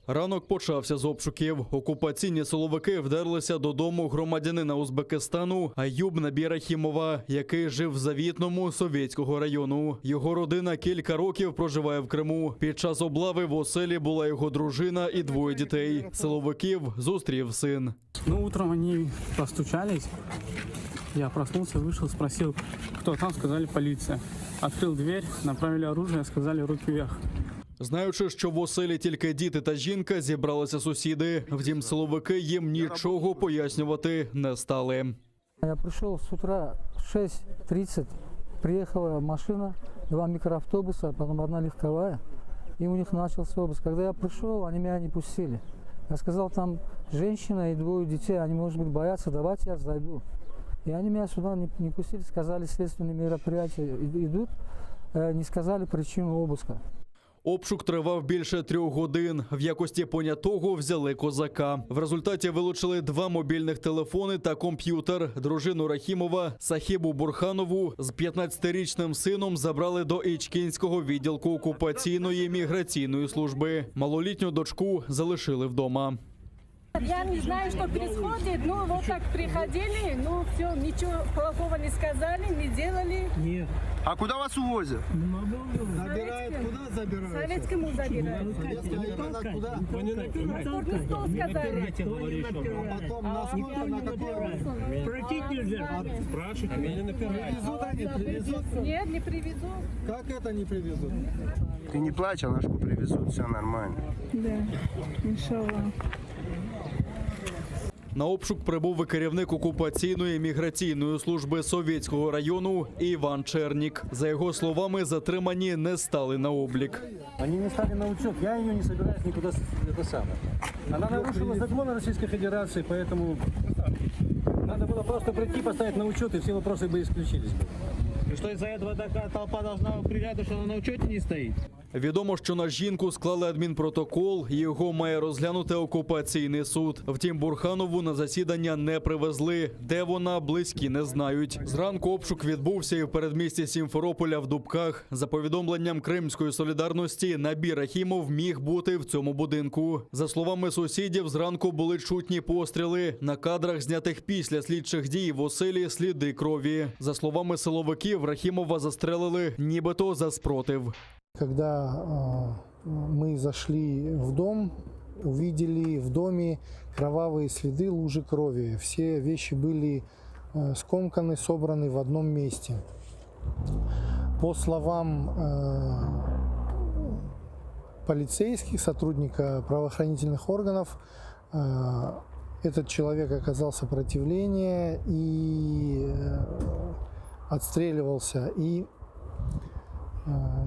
Ранок почався з обшуків. Окупаційні силовики вдерлися додому громадянина Узбекистану Аюб Рахімова, який жив в Завітному Совєтського району. Його родина кілька років проживає в Криму. Під час облави в оселі була його дружина і двоє дітей. Силовиків зустрів син. Утром вони постучались. Я проснулся, вышел, спросил, кто там, сказали полиция. Открыл дверь, направили оружие, сказали руки вверх. Знаючи, що в оселі тільки діти та жінка, зібралися сусіди. Втім, силовики їм нічого пояснювати не стали. Я пришел с утра в 6:30, приехала машина, 2 микроавтобуса, потом 1 легковая, и у них начался обыск. Когда я пришел, они меня не пустили. Я сказал, там женщина и 2 детей, они, может быть, боятся, давайте я зайду. И они меня сюда не пустили, сказали, следственные мероприятия идут, не сказали причину обыска. Обшук тривав більше 3 годин. В якості понятого взяли козака. В результаті вилучили 2 мобільних телефони та комп'ютер. Дружину Рахімова Сахібу Бурханову з 15-річним сином забрали до Ічкінського відділку окупаційної міграційної служби. Малолітню дочку залишили вдома. Я не знаю, что происходит, но вот так приходили, ну все, ничего плохого не сказали, не делали. Нет. А куда вас увозят? Забирают, куда забирают? Советскому забирают. Куда? Спортный стол сказали. А потом на сколько, на какой? Пройти нельзя. Спрашивайте, меня напирают. Привезут они, привезут? Нет, не привезут. Как это не привезут? Ты не плачь, Алашку привезут, все нормально. Да, иншаллах. На обшук прибув і керівник окупаційної міграційної служби Совєтського району Іван Чернік. За його словами, затримані не стали на облік. Они не стали на учет, я ее не собираюсь никуда это самое. Она нарушила законы Российской Федерации, поэтому надо было просто прийти, поставить на учет, и все вопросы бы исключились. И что из-за этого такая толпа должна приезжать, что она на учете не стоит? Відомо, що на жінку склали адмінпротокол, і його має розглянути окупаційний суд. Втім, Бурханову на засідання не привезли. Де вона, близькі не знають. Зранку обшук відбувся і в передмісті Сімферополя в Дубках. За повідомленням Кримської солідарності, Набір Рахімов міг бути в цьому будинку. За словами сусідів, зранку були чутні постріли. На кадрах, знятих після слідчих дій в оселі, сліди крові. За словами силовиків, Рахімова застрелили нібито за спротив. Когда мы зашли в дом, увидели в доме кровавые следы, лужи крови. Все вещи были скомканы, собраны в одном месте. По словам полицейских, сотрудника правоохранительных органов, этот человек оказал сопротивление и отстреливался. И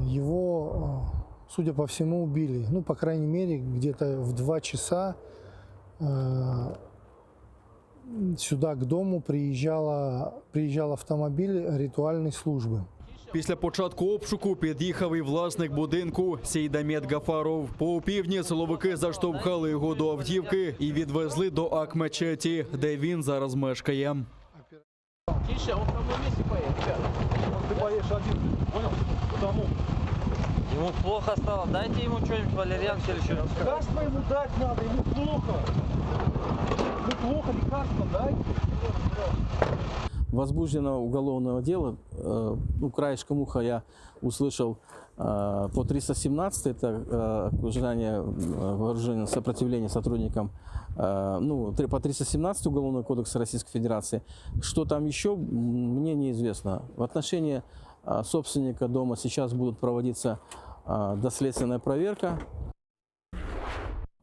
его, судя по всему, убили. Ну, по крайней мере, где-то в 2 часа сюда к дому приезжал автомобиль ритуальной службы. Після початку обшуку під'їхав і власник будинку Сейдамет Гафаров. По опівдні силовики заштовхали його до автівки і відвезли до Ак-мечеті, де він зараз мешкає. Тише, он в одном месте поедет. Ты поешь один, понял? Потому. Ему плохо стало. Дайте ему что-нибудь, валерьянку или что-нибудь. Лекарство ему дать надо, ему плохо. Ему плохо, лекарство дай. Возбуждено уголовного дела. Ну, краешком уха я услышал по 317, это окружение вооруженного сопротивления сотрудникам, ну, по 317 Уголовного кодекса Российской Федерации. Что там еще, мне неизвестно. В отношении собственника дома сейчас будет проводиться доследственная проверка.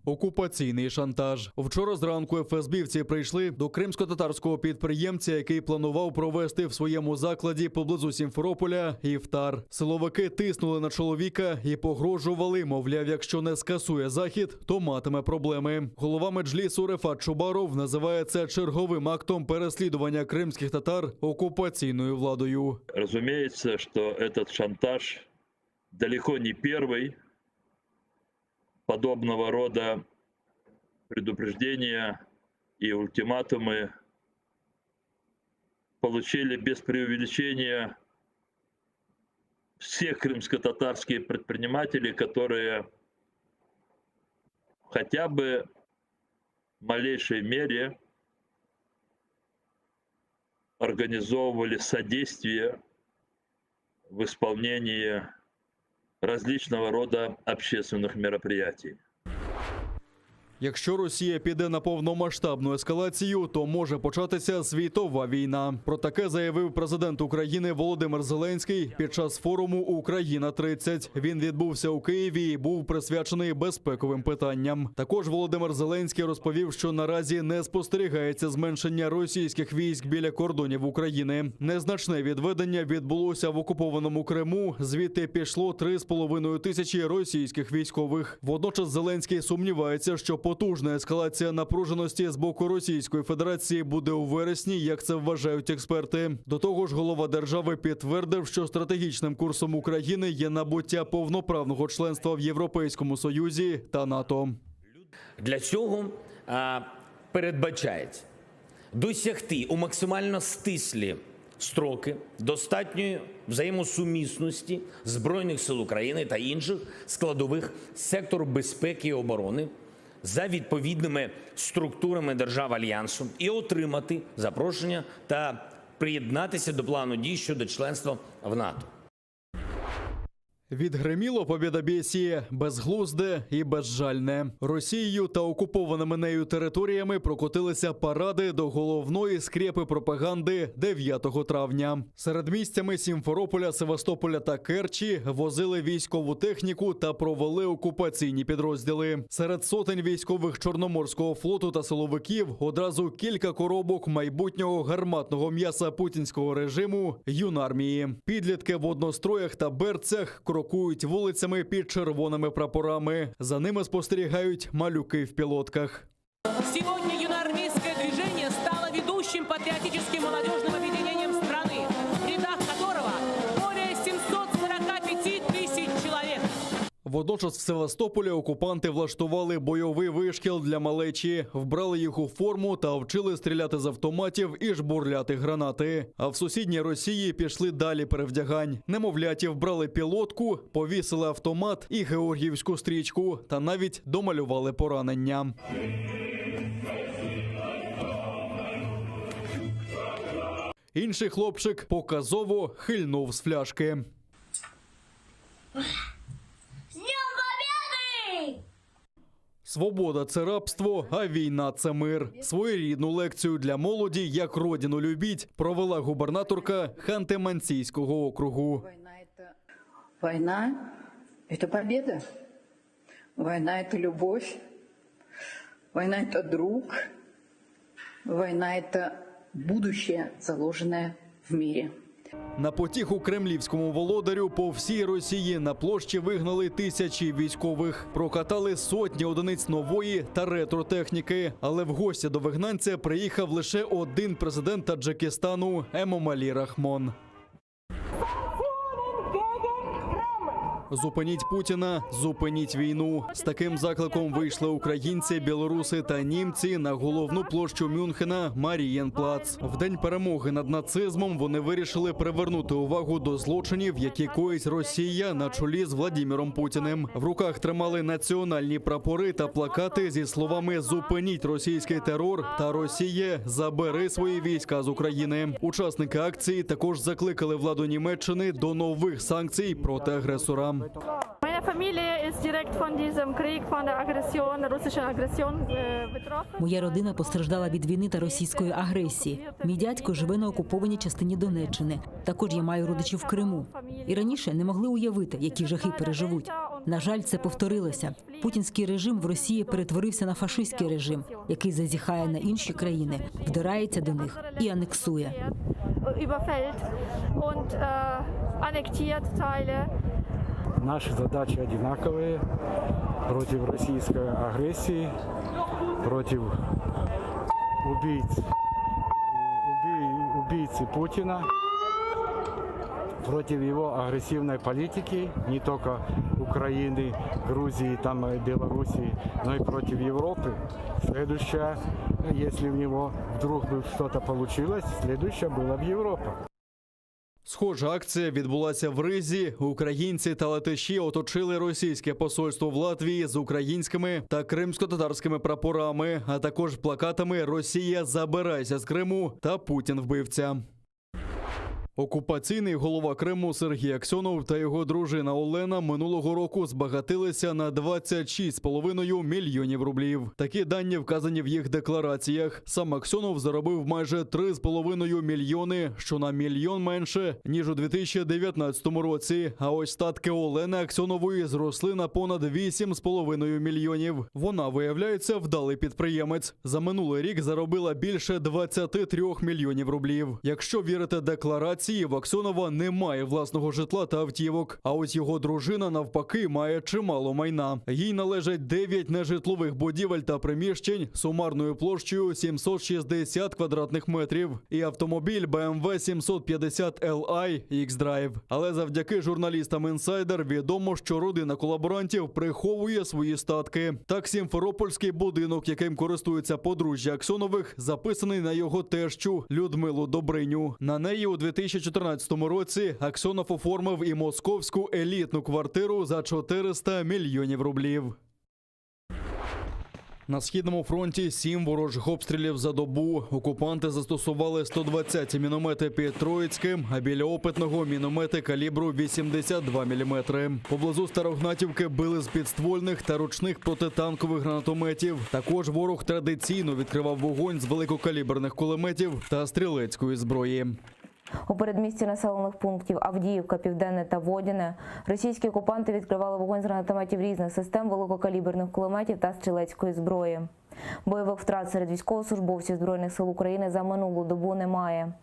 Окупаційний шантаж. Вчора зранку ФСБівці прийшли до кримсько-татарського підприємця, який планував провести в своєму закладі поблизу Сімферополя іфтар. Силовики тиснули на чоловіка і погрожували, мовляв, якщо не скасує захід, то матиме проблеми. Голова меджлісу Рефат Чубаров називає це черговим актом переслідування кримських татар окупаційною владою. Розуміється, що цей шантаж далеко не перший подобного рода предупреждения и ультиматумы получили без преувеличения все крымско-татарские предприниматели, которые хотя бы в малейшей мере организовывали содействие в исполнении различного рода общественных мероприятий. Якщо Росія піде на повномасштабну ескалацію, то може початися світова війна. Про таке заявив президент України Володимир Зеленський під час форуму «Україна-30». Він відбувся у Києві і був присвячений безпековим питанням. Також Володимир Зеленський розповів, що наразі не спостерігається зменшення російських військ біля кордонів України. Незначне відведення відбулося в окупованому Криму. Звідти пішло 3,5 тисячі російських військових. Водночас Зеленський сумнівається, що потужна ескалація напруженості з боку Російської Федерації буде у вересні, як це вважають експерти. До того ж, голова держави підтвердив, що стратегічним курсом України є набуття повноправного членства в Європейському Союзі та НАТО. Для цього передбачається досягти у максимально стислі строки достатньої взаємосумісності Збройних сил України та інших складових сектору безпеки і оборони за відповідними структурами держав Альянсу і отримати запрошення та приєднатися до плану дій щодо членства в НАТО. Відгриміло побєдобєсіє безглузде і безжальне. Росією та окупованими нею територіями прокотилися паради до головної скрепи пропаганди 9 травня. Середмістями Сімферополя, Севастополя та Керчі возили військову техніку та провели окупаційні підрозділи. Серед сотень військових Чорноморського флоту та силовиків одразу кілька коробок майбутнього гарматного м'яса путінського режиму юнармії. Підлітки в одностроях та берцях крокують вулицями під червоними прапорами. За ними спостерігають малюки в пілотках. Сегодня юноармейское движение стало ведущим патриотическим молодежным объединением страны, в рядах которого более 745 тысяч человек. Водночас в Севастополі окупанти влаштували бойовий вишкіл для малечі, вбрали їх у форму та вчили стріляти з автоматів і жбурляти гранати. А в сусідній Росії пішли далі перевдягань. Немовляті вбрали пілотку, повісили автомат і георгіївську стрічку та навіть домалювали поранення. Інший хлопчик показово хильнув з фляшки. Свобода – це рабство, а війна – це мир. Своєрідну лекцію для молоді «Як родину любіть» провела губернаторка Ханты-Мансійського округу. Война – это победа. Война – это любовь. Война – это друг. Война – это будущее, заложенное в мире. На потіху кремлівському володарю по всій Росії на площі вигнали тисячі військових. Прокатали сотні одиниць нової та ретро-техніки. Але в гості до вигнанця приїхав лише один президент Таджикистану Емомалі Рахмон. Зупиніть Путіна, зупиніть війну. З таким закликом вийшли українці, білоруси та німці на головну площу Мюнхена Марієнплац. В день перемоги над нацизмом вони вирішили привернути увагу до злочинів, які коїть Росія на чолі з Владимиром Путіним. В руках тримали національні прапори та плакати зі словами «Зупиніть російський терор» та «Росія, забери свої війська з України». Учасники акції також закликали владу Німеччини до нових санкцій проти агресора. Meine Familie ist direkt von diesem Krieg, von der Aggression, der russischen Aggression betroffen. Моя родина постраждала від війни та російської агресії. Мій дядько живе на окупованій частині Донеччини. Також я маю родичів в Криму. І раніше не могли уявити, які жахи переживуть. На жаль, це повторилося. Путінський режим в Росії перетворився на фашистський режим, який зазіхає на інші країни, вдирається до них і анексує. Наши задачи одинаковые против российской агрессии, против убийцы Путина, против его агрессивной политики, не только Украины, Грузии, там, Белоруссии, но и против Европы. Следующая, если у него вдруг бы что-то получилось, следующая была в Европу. Схожа акція відбулася в Ризі. Українці та латиші оточили російське посольство в Латвії з українськими та кримсько-татарськими прапорами, а також плакатами «Росія, забирайся з Криму» та «Путін вбивця». Окупаційний голова Криму Сергій Аксьонов та його дружина Олена минулого року збагатилися на 26,5 мільйонів рублів. Такі дані вказані в їх деклараціях. Сам Аксьонов заробив майже 3,5 мільйони, що на мільйон менше, ніж у 2019 році. А ось статки Олени Аксьонової зросли на понад 8,5 мільйонів. Вона, виявляється, вдалий підприємець. За минулий рік заробила більше 23 мільйонів рублів. Якщо вірити декларації, в Аксьонова немає власного житла та автівок. А ось його дружина, навпаки, має чимало майна. Їй належать 9 нежитлових будівель та приміщень сумарною площею 760 квадратних метрів і автомобіль BMW 750 Li X-Drive. Але завдяки журналістам «Інсайдер» відомо, що родина колаборантів приховує свої статки. Так, сімферопольський будинок, яким користується подружжя Аксьонових, записаний на його тещу Людмилу Добриню. На неї у 2014 році Аксьонов оформив і московську елітну квартиру за 400 мільйонів рублів. На Східному фронті 7 ворожих обстрілів за добу. Окупанти застосували 120-ті міномети під Троїцьким, а біля Опитного – міномети калібру 82 мм. Поблизу Старогнатівки били з підствольних та ручних протитанкових гранатометів. Також ворог традиційно відкривав вогонь з великокаліберних кулеметів та стрілецької зброї. У передмісті населених пунктів Авдіївка, Південне та Водяне російські окупанти відкривали вогонь з гранатометів різних систем, великокаліберних кулеметів та стрілецької зброї. Бойових втрат серед військовослужбовців Збройних сил України за минулу добу немає.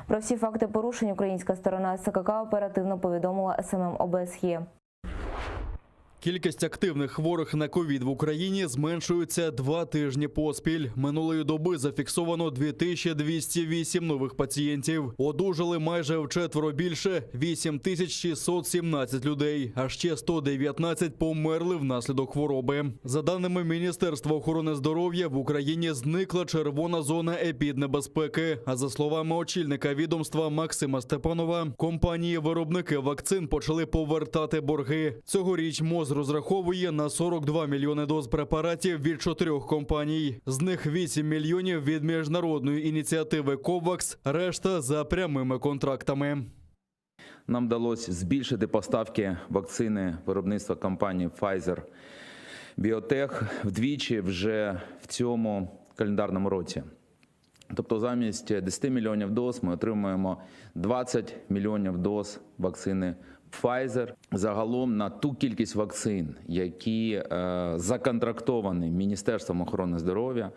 Про всі факти порушень українська сторона СЦКК оперативно повідомила СММ ОБСЄ. Кількість активних хворих на ковід в Україні зменшується 2 тижні поспіль. Минулої доби зафіксовано 2208 нових пацієнтів. Одужали майже вчетверо більше – 8617 людей, а ще 119 померли внаслідок хвороби. За даними Міністерства охорони здоров'я, в Україні зникла червона зона епіднебезпеки. А за словами очільника відомства Максима Степанова, компанії-виробники вакцин почали повертати борги. Цьогоріч МОЗ розраховує на 42 мільйони доз препаратів від 4 компаній. З них 8 мільйонів від міжнародної ініціативи COVAX, решта за прямими контрактами. Нам вдалося збільшити поставки вакцини виробництва компанії Pfizer-BioNTech вдвічі вже в цьому календарному році. Тобто замість 10 мільйонів доз ми отримуємо 20 мільйонів доз вакцини Pfizer. Загалом на ту кількість вакцин, які законтрактовані Міністерством охорони здоров'я,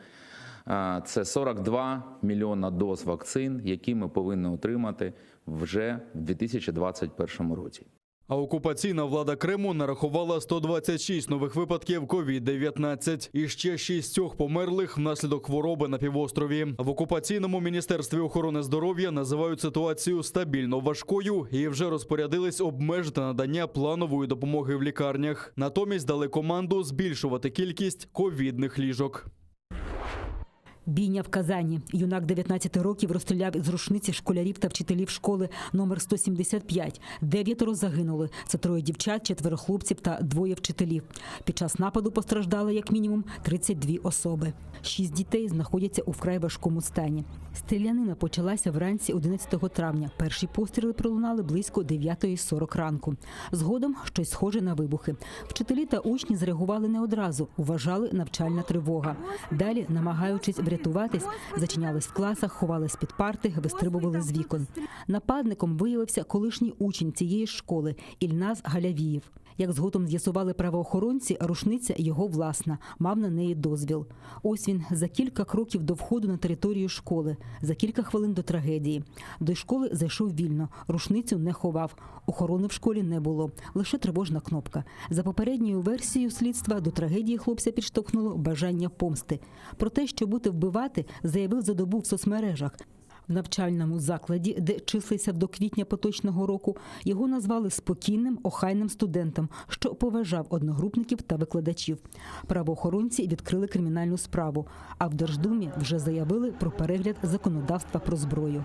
це 42 мільйона доз вакцин, які ми повинні отримати вже в 2021 році. А окупаційна влада Криму нарахувала 126 нових випадків COVID-19 і ще 6 померлих внаслідок хвороби на півострові. В окупаційному міністерстві охорони здоров'я називають ситуацію стабільно важкою і вже розпорядились обмежити надання планової допомоги в лікарнях. Натомість дали команду збільшувати кількість ковідних ліжок. Бійня в Казані. Юнак 19 років розстріляв із рушниці школярів та вчителів школи номер 175. 9 загинули. Це 3 дівчат, 4 хлопців та 2 вчителів. Під час нападу постраждали як мінімум 32 особи. 6 дітей знаходяться у вкрай важкому стані. Стрілянина почалася вранці 11 травня. Перші постріли пролунали близько 9:40 ранку. Згодом щось схоже на вибухи. Вчителі та учні зреагували не одразу. Вважали навчальна тривога. Далі, намагаючись врятуватись, зачинялись в класах, ховались під парти, вистрибували з вікон. Нападником виявився колишній учень цієї школи Ільназ Галявієв. Як згодом з'ясували правоохоронці, рушниця його власна, мав на неї дозвіл. Ось він за кілька кроків до входу на територію школи, за кілька хвилин до трагедії. До школи зайшов вільно, рушницю не ховав. Охорони в школі не було, лише тривожна кнопка. За попередньою версією слідства, до трагедії хлопця підштовхнуло бажання помсти. Про те, що бути вбивати, заявив за добу в соцмережах. В навчальному закладі, де числився до квітня поточного року, його назвали спокійним, охайним студентом, що поважав одногрупників та викладачів. Правоохоронці відкрили кримінальну справу, а в Держдумі вже заявили про перегляд законодавства про зброю.